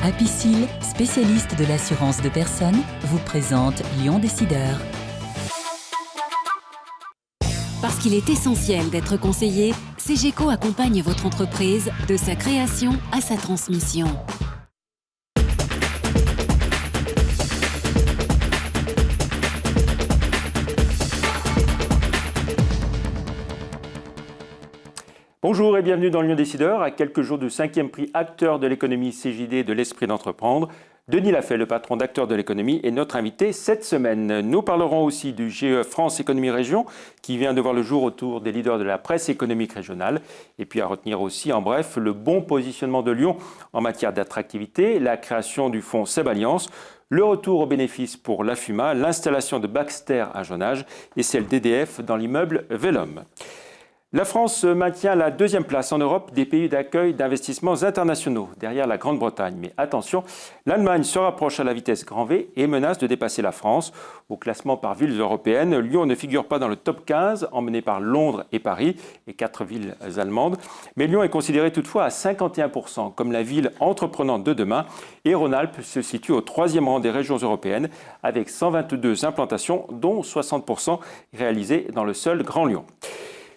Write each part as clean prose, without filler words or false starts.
Apicil, spécialiste de l'assurance de personnes, vous présente Lyon Décideur. Parce qu'il est essentiel d'être conseillé, CGECO accompagne votre entreprise de sa création à sa transmission. Bonjour et bienvenue dans Lyon Décideur, à quelques jours du 5e prix Acteur de l'économie CJD de l'esprit d'entreprendre. Denis Lafay, le patron d'Acteurs de l'économie, est notre invité cette semaine. Nous parlerons aussi du GE France Économie Région, qui vient de voir le jour autour des leaders de la presse économique régionale. Et puis à retenir aussi, en bref, le bon positionnement de Lyon en matière d'attractivité, la création du fonds SEB Alliance, le retour aux bénéfices pour l'AFUMA, l'installation de Baxter à Jonage et celle d'EDF dans l'immeuble Velom. La France maintient la deuxième place en Europe des pays d'accueil d'investissements internationaux, derrière la Grande-Bretagne. Mais attention, l'Allemagne se rapproche à la vitesse grand V et menace de dépasser la France. Au classement par villes européennes, Lyon ne figure pas dans le top 15, emmené par Londres et Paris, et 4 villes allemandes. Mais Lyon est considéré toutefois à 51% comme la ville entreprenante de demain. Et Rhône-Alpes se situe au 3e rang des régions européennes, avec 122 implantations, dont 60% réalisées dans le seul Grand Lyon.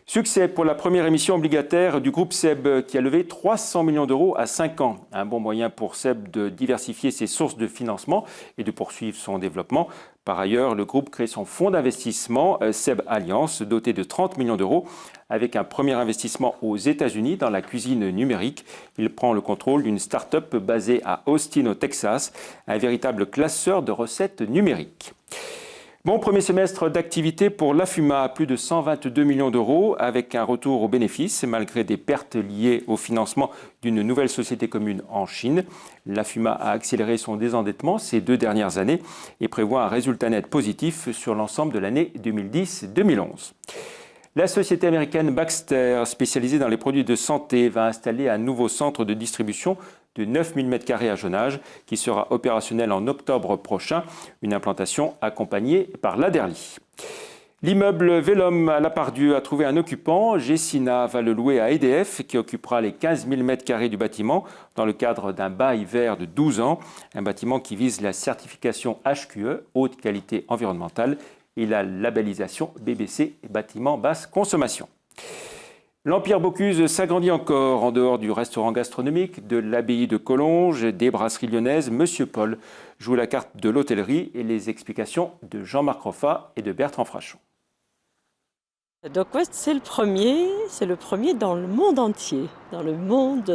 Succès pour la première émission obligataire du groupe SEB qui a levé 300 millions d'euros à 5 ans. Un bon moyen pour SEB de diversifier ses sources de financement et de poursuivre son développement. Par ailleurs, le groupe crée son fonds d'investissement SEB Alliance, doté de 30 millions d'euros, avec un premier investissement aux États-Unis dans la cuisine numérique. Il prend le contrôle d'une start-up basée à Austin au Texas, un véritable classeur de recettes numériques. Bon premier semestre d'activité pour l'AFUMA, plus de 122 millions d'euros avec un retour aux bénéfices malgré des pertes liées au financement d'une nouvelle société commune en Chine. L'AFUMA a accéléré son désendettement ces 2 dernières années et prévoit un résultat net positif sur l'ensemble de l'année 2010-2011. La société américaine Baxter, spécialisée dans les produits de santé, va installer un nouveau centre de distribution de 9000 m² à Jonage, qui sera opérationnel en octobre prochain, une implantation accompagnée par l'Aderly. L'immeuble Velom à La Part-Dieu a trouvé un occupant. Gessina va le louer à EDF, qui occupera les 15 000 m² du bâtiment dans le cadre d'un bail vert de 12 ans. Un bâtiment qui vise la certification HQE, haute qualité environnementale, et la labellisation BBC, bâtiment basse consommation. L'Empire Bocuse s'agrandit encore en dehors du restaurant gastronomique, de l'abbaye de Collonges, des brasseries lyonnaises. Monsieur Paul joue la carte de l'hôtellerie et les explications de Jean-Marc Roffa et de Bertrand Frachon. DocWest, c'est le premier dans le monde entier, dans le monde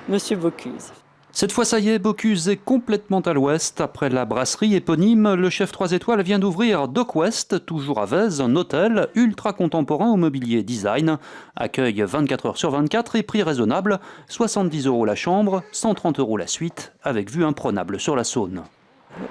Monsieur Bocuse. Cette fois, ça y est, Bocuse est complètement à l'ouest. Après la brasserie éponyme, le chef 3 étoiles vient d'ouvrir DocWest, toujours à Vèze, un hôtel ultra contemporain au mobilier design. Accueil 24 heures sur 24 et prix raisonnable, 70 € la chambre, 130 € la suite, avec vue imprenable sur la Saône.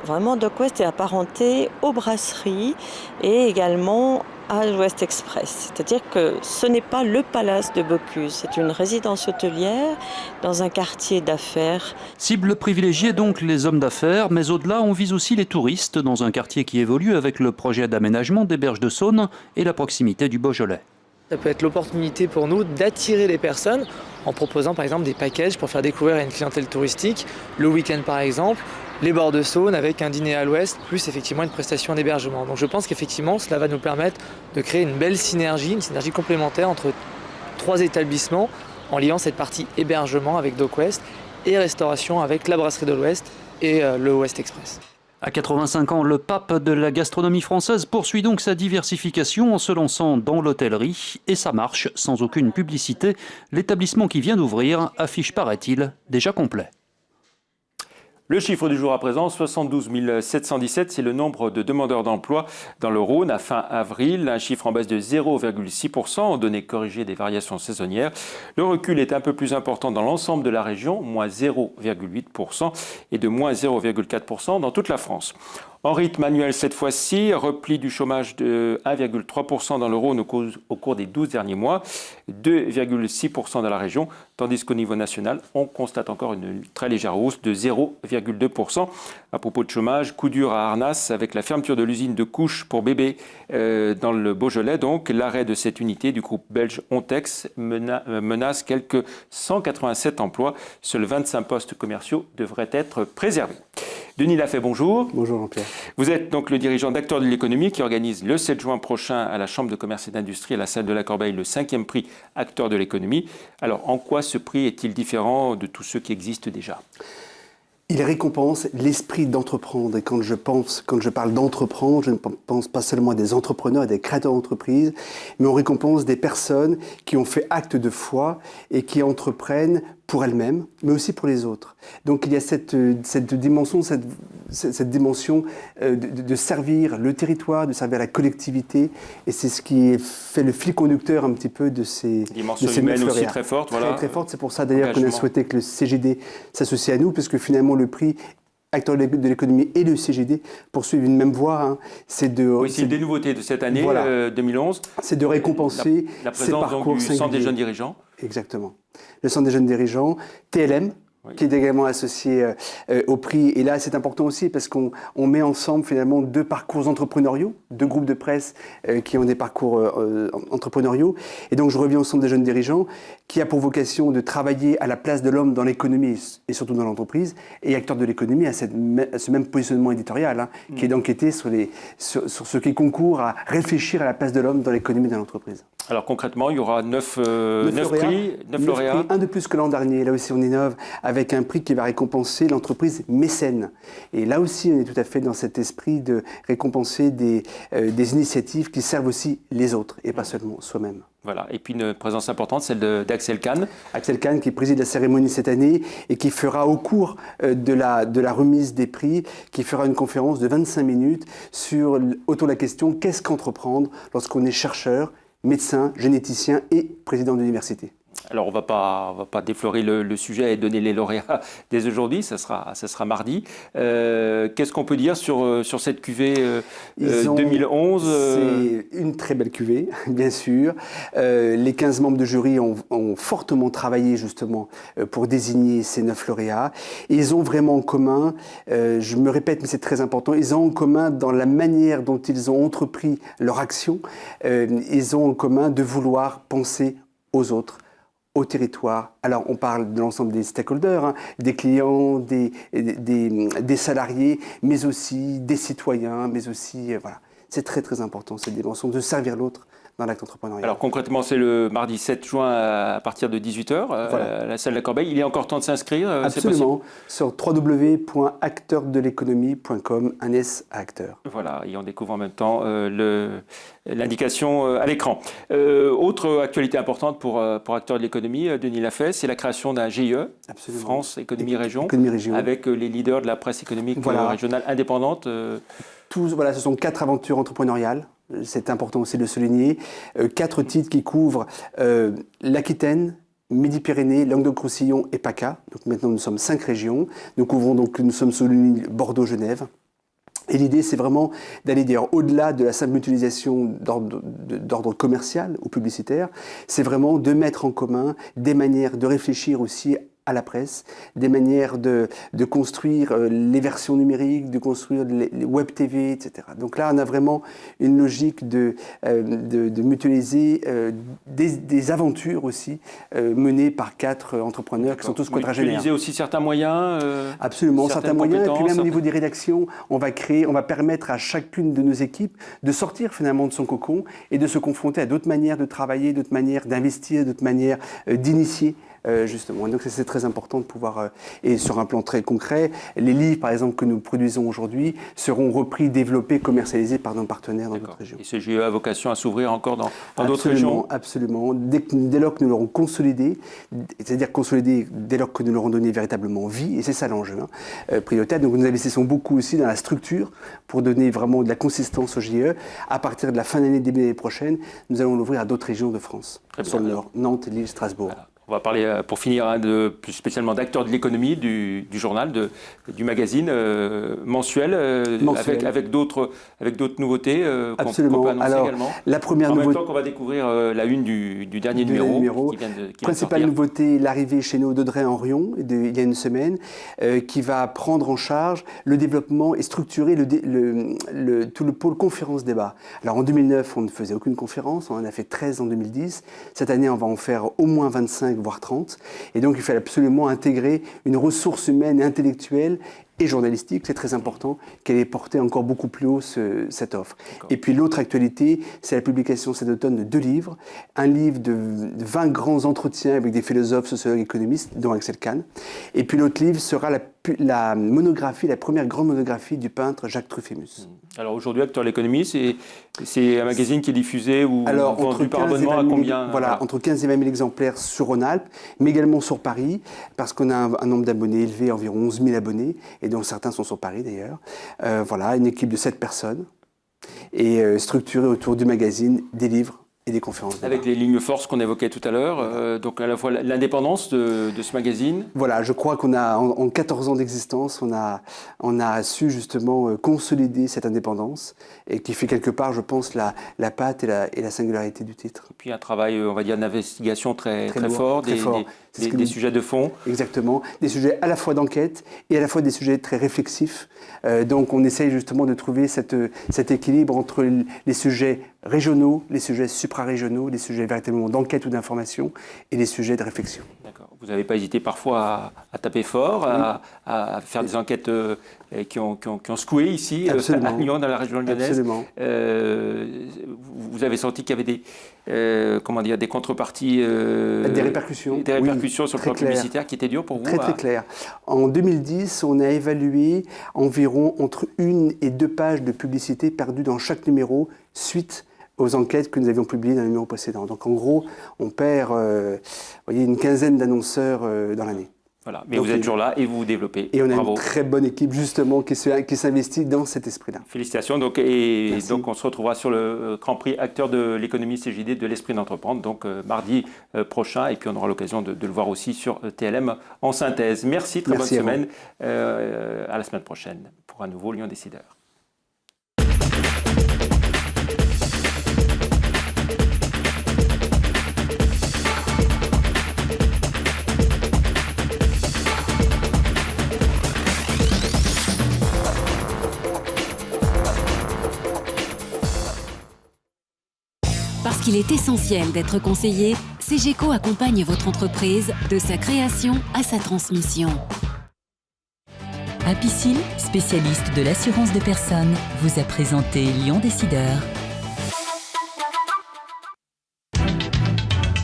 Vraiment, DocWest est apparenté aux brasseries et également à l'Ouest Express. C'est-à-dire que ce n'est pas le palace de Bocuse, c'est une résidence hôtelière dans un quartier d'affaires. Cible privilégiée donc les hommes d'affaires, mais au-delà on vise aussi les touristes dans un quartier qui évolue avec le projet d'aménagement des berges de Saône et la proximité du Beaujolais. Ça peut être l'opportunité pour nous d'attirer les personnes en proposant par exemple des packages pour faire découvrir à une clientèle touristique le week-end par exemple, les bords de Saône avec un dîner à l'ouest, plus effectivement une prestation d'hébergement. Donc je pense qu'effectivement cela va nous permettre de créer une belle synergie, une synergie complémentaire entre 3 établissements en liant cette partie hébergement avec DocWest et restauration avec la brasserie de l'Ouest et le Ouest Express. À 85 ans, le pape de la gastronomie française poursuit donc sa diversification en se lançant dans l'hôtellerie et ça marche sans aucune publicité. L'établissement qui vient d'ouvrir affiche, paraît-il, déjà complet. Le chiffre du jour à présent, 72 717, c'est le nombre de demandeurs d'emploi dans le Rhône à fin avril, un chiffre en baisse de 0,6% en données corrigées des variations saisonnières. Le recul est un peu plus important dans l'ensemble de la région, moins 0,8% et de moins 0,4% dans toute la France. En rythme annuel cette fois-ci, repli du chômage de 1,3% dans l'euro au cours des 12 derniers mois, 2,6% dans la région, tandis qu'au niveau national, on constate encore une très légère hausse de 0,2%. À propos de chômage, coup dur à Arnas avec la fermeture de l'usine de couches pour bébés dans le Beaujolais. Donc l'arrêt de cette unité du groupe belge Ontex menace quelques 187 emplois. Seuls 25 postes commerciaux devraient être préservés. Denis Lafay, bonjour. Bonjour Jean-Pierre. Vous êtes donc le dirigeant d'Acteurs de l'économie qui organise le 7 juin prochain à la Chambre de commerce et d'industrie à la salle de la Corbeille le 5e prix Acteurs de l'économie. Alors en quoi ce prix est-il différent de tous ceux qui existent déjà ? Il récompense l'esprit d'entreprendre. Et quand je parle d'entreprendre, je ne pense pas seulement à des entrepreneurs et des créateurs d'entreprises, mais on récompense des personnes qui ont fait acte de foi et qui entreprennent pour elles-mêmes, mais aussi pour les autres. Donc il y a cette dimension, cette dimension de servir le territoire, de servir la collectivité, et c'est ce qui fait le fil conducteur un petit peu de ces dimension humaine aussi très forte. Voilà. Très forte. C'est pour ça d'ailleurs qu'on a souhaité que le CGD s'associe à nous, parce que finalement le prix Acteurs de l'économie et le CGD poursuivent une même voie. Hein. C'est des nouveautés de cette année, voilà. 2011. C'est de récompenser la présence ces parcours du Centre des jeunes dirigeants. Exactement. Le Centre des jeunes dirigeants, TLM, qui est également associé au prix. Et là, c'est important aussi parce qu'on met ensemble finalement deux parcours entrepreneuriaux, deux groupes de presse qui ont des parcours entrepreneuriaux. Et donc, je reviens au Centre des jeunes dirigeants qui a pour vocation de travailler à la place de l'homme dans l'économie et surtout dans l'entreprise. Et Acteurs de l'économie a ce même positionnement éditorial qui est d'enquêter sur ce qui concourt à réfléchir à la place de l'homme dans l'économie et dans l'entreprise. Alors concrètement, il y aura 9 prix, 9 lauréats. Un de plus que l'an dernier. Là aussi, on innove avec un prix qui va récompenser l'entreprise mécène. Et là aussi, on est tout à fait dans cet esprit de récompenser des initiatives qui servent aussi les autres et pas seulement soi-même. Voilà, et puis une présence importante, celle d'Axel Kahn. Axel Kahn qui préside la cérémonie cette année et qui fera au cours de la remise des prix, qui fera une conférence de 25 minutes autour de la question « Qu'est-ce qu'entreprendre lorsqu'on est chercheur, médecin, généticien et président d'université ?» Alors, on va pas déflorer le sujet et donner les lauréats dès aujourd'hui, ça sera mardi. Qu'est-ce qu'on peut dire sur cette cuvée 2011 C'est une très belle cuvée, bien sûr. Les 15 membres de jury ont fortement travaillé justement pour désigner ces 9 lauréats. Et ils ont vraiment en commun, je me répète, mais c'est très important, ils ont en commun dans la manière dont ils ont entrepris leur action, ils ont en commun de vouloir penser aux autres, au territoire. Alors, on parle de l'ensemble des stakeholders, des clients, des salariés, mais aussi des citoyens, mais aussi, voilà. C'est très, très important, cette dimension de servir l'autre dans l'acte entrepreneurial. Alors, concrètement, c'est le mardi 7 juin à partir de 18h, à la salle de la Corbeille. Il est encore temps de s'inscrire. Absolument, sur www.acteursdeléconomie.com, un S à acteur. Voilà, et on découvre en même temps l'indication à l'écran. Autre actualité importante pour Acteurs de l'économie, Denis Lafay, c'est la création d'un GIE, Absolument. France Économie Région, avec les leaders de la presse économique régionale indépendante. Voilà, ce sont 4 aventures entrepreneuriales. C'est important aussi de le souligner. 4 titres qui couvrent l'Aquitaine, Midi-Pyrénées, Languedoc-Roussillon et PACA. Donc maintenant, nous sommes 5 régions. Nous sommes sur l'île Bordeaux-Genève. Et l'idée, c'est vraiment d'aller dire au-delà de la simple mutualisation d'ordre commercial ou publicitaire. C'est vraiment de mettre en commun des manières de réfléchir aussi à la presse, des manières de construire les versions numériques, de construire les web TV, etc. Donc là, on a vraiment une logique de mutualiser des aventures aussi menées par 4 entrepreneurs qui sont tous quadragénaires. Mutualiser aussi certains moyens Absolument, certains moyens. Et puis même au niveau des rédactions, on va permettre à chacune de nos équipes de sortir finalement de son cocon et de se confronter à d'autres manières de travailler, d'autres manières d'investir, d'autres manières d'initier. Justement. Donc c'est très important de pouvoir, et sur un plan très concret, les livres par exemple que nous produisons aujourd'hui seront repris, développés, commercialisés par nos partenaires dans d'autres régions. Et ce GIE a vocation à s'ouvrir encore dans d'autres régions ? Absolument, dès lors que nous l'aurons consolidé, c'est-à-dire consolidé dès lors que nous l'aurons donné véritablement vie, et c'est ça l'enjeu prioritaire. Donc nous investissons beaucoup aussi dans la structure pour donner vraiment de la consistance au GIE. À partir de la fin d'année, début d'année prochaine, nous allons l'ouvrir à d'autres régions de France, sur le Nord, Nantes, Lille, Strasbourg. Voilà. On va parler, pour finir, plus spécialement d'acteurs de l'économie, du journal, du magazine mensuel, avec d'autres nouveautés qu'on peut annoncer également. La première en nouveauté, même temps qu'on va découvrir la une du dernier numéro. Principale nouveauté, l'arrivée chez nous d'Audrey Henrion, il y a une semaine, qui va prendre en charge le développement et structurer tout le pôle conférence-débat. Alors en 2009, on ne faisait aucune conférence, on en a fait 13 en 2010. Cette année, on va en faire au moins 25, voire 30. Et donc, il fallait absolument intégrer une ressource humaine et intellectuelle et journalistique, c'est très important, qu'elle ait porté encore beaucoup plus haut cette offre. Et puis l'autre actualité, c'est la publication cet automne de 2 livres. Un livre de 20 grands entretiens avec des philosophes, sociologues, économistes, dont Axel Kahn. Et puis l'autre livre sera la monographie, la première grande monographie du peintre Jacques Truffaut. Alors aujourd'hui, Acteurs de l'économie, c'est un magazine qui est diffusé ou vendu par abonnement à combien? Voilà, entre 15 et 20 000 exemplaires sur Rhône-Alpes, mais également sur Paris, parce qu'on a un nombre d'abonnés élevé, environ 11 000 abonnés, et dont certains sont sur Paris d'ailleurs. Voilà, une équipe de 7 personnes, et structurée autour du magazine, des livres et des conférences. Avec les lignes forces qu'on évoquait tout à l'heure, donc à la fois l'indépendance de ce magazine. Voilà, je crois qu'on a, en 14 ans d'existence, on a su justement consolider cette indépendance et qui fait quelque part, je pense, la patte et la singularité du titre. Et puis un travail, on va dire, d'investigation très fort, des sujets de fond. Exactement, des sujets à la fois d'enquête et à la fois des sujets très réflexifs. Donc on essaye justement de trouver cet équilibre entre les sujets régionaux, les sujets suprarégionaux, les sujets véritablement d'enquête ou d'information et les sujets de réflexion. D'accord. Vous n'avez pas hésité parfois à taper fort, à faire des enquêtes qui ont secoué ici, à Lyon, dans la région lyonnaise. Absolument. Vous avez senti qu'il y avait des contreparties, des répercussions sur le plan publicitaire qui étaient dures pour vous? Très clair. En 2010, on a évalué environ entre 1 et 2 pages de publicité perdues dans chaque numéro suite aux enquêtes que nous avions publiées dans le numéro précédent. Donc en gros, on perd une quinzaine d'annonceurs dans l'année. Voilà, mais donc, vous êtes toujours là et vous vous développez. Et on a une très bonne équipe justement qui s'investit dans cet esprit-là. Félicitations. Donc on se retrouvera sur le Grand Prix Acteurs de l'économie CJD de l'esprit d'entreprendre, donc mardi prochain, et puis on aura l'occasion de le voir aussi sur TLM en synthèse. Merci, très bonne semaine. À la semaine prochaine pour un nouveau Lyon Décideur. Parce qu'il est essentiel d'être conseillé, CGECO accompagne votre entreprise de sa création à sa transmission. Apicil, spécialiste de l'assurance de personnes, vous a présenté Lyon Décideur.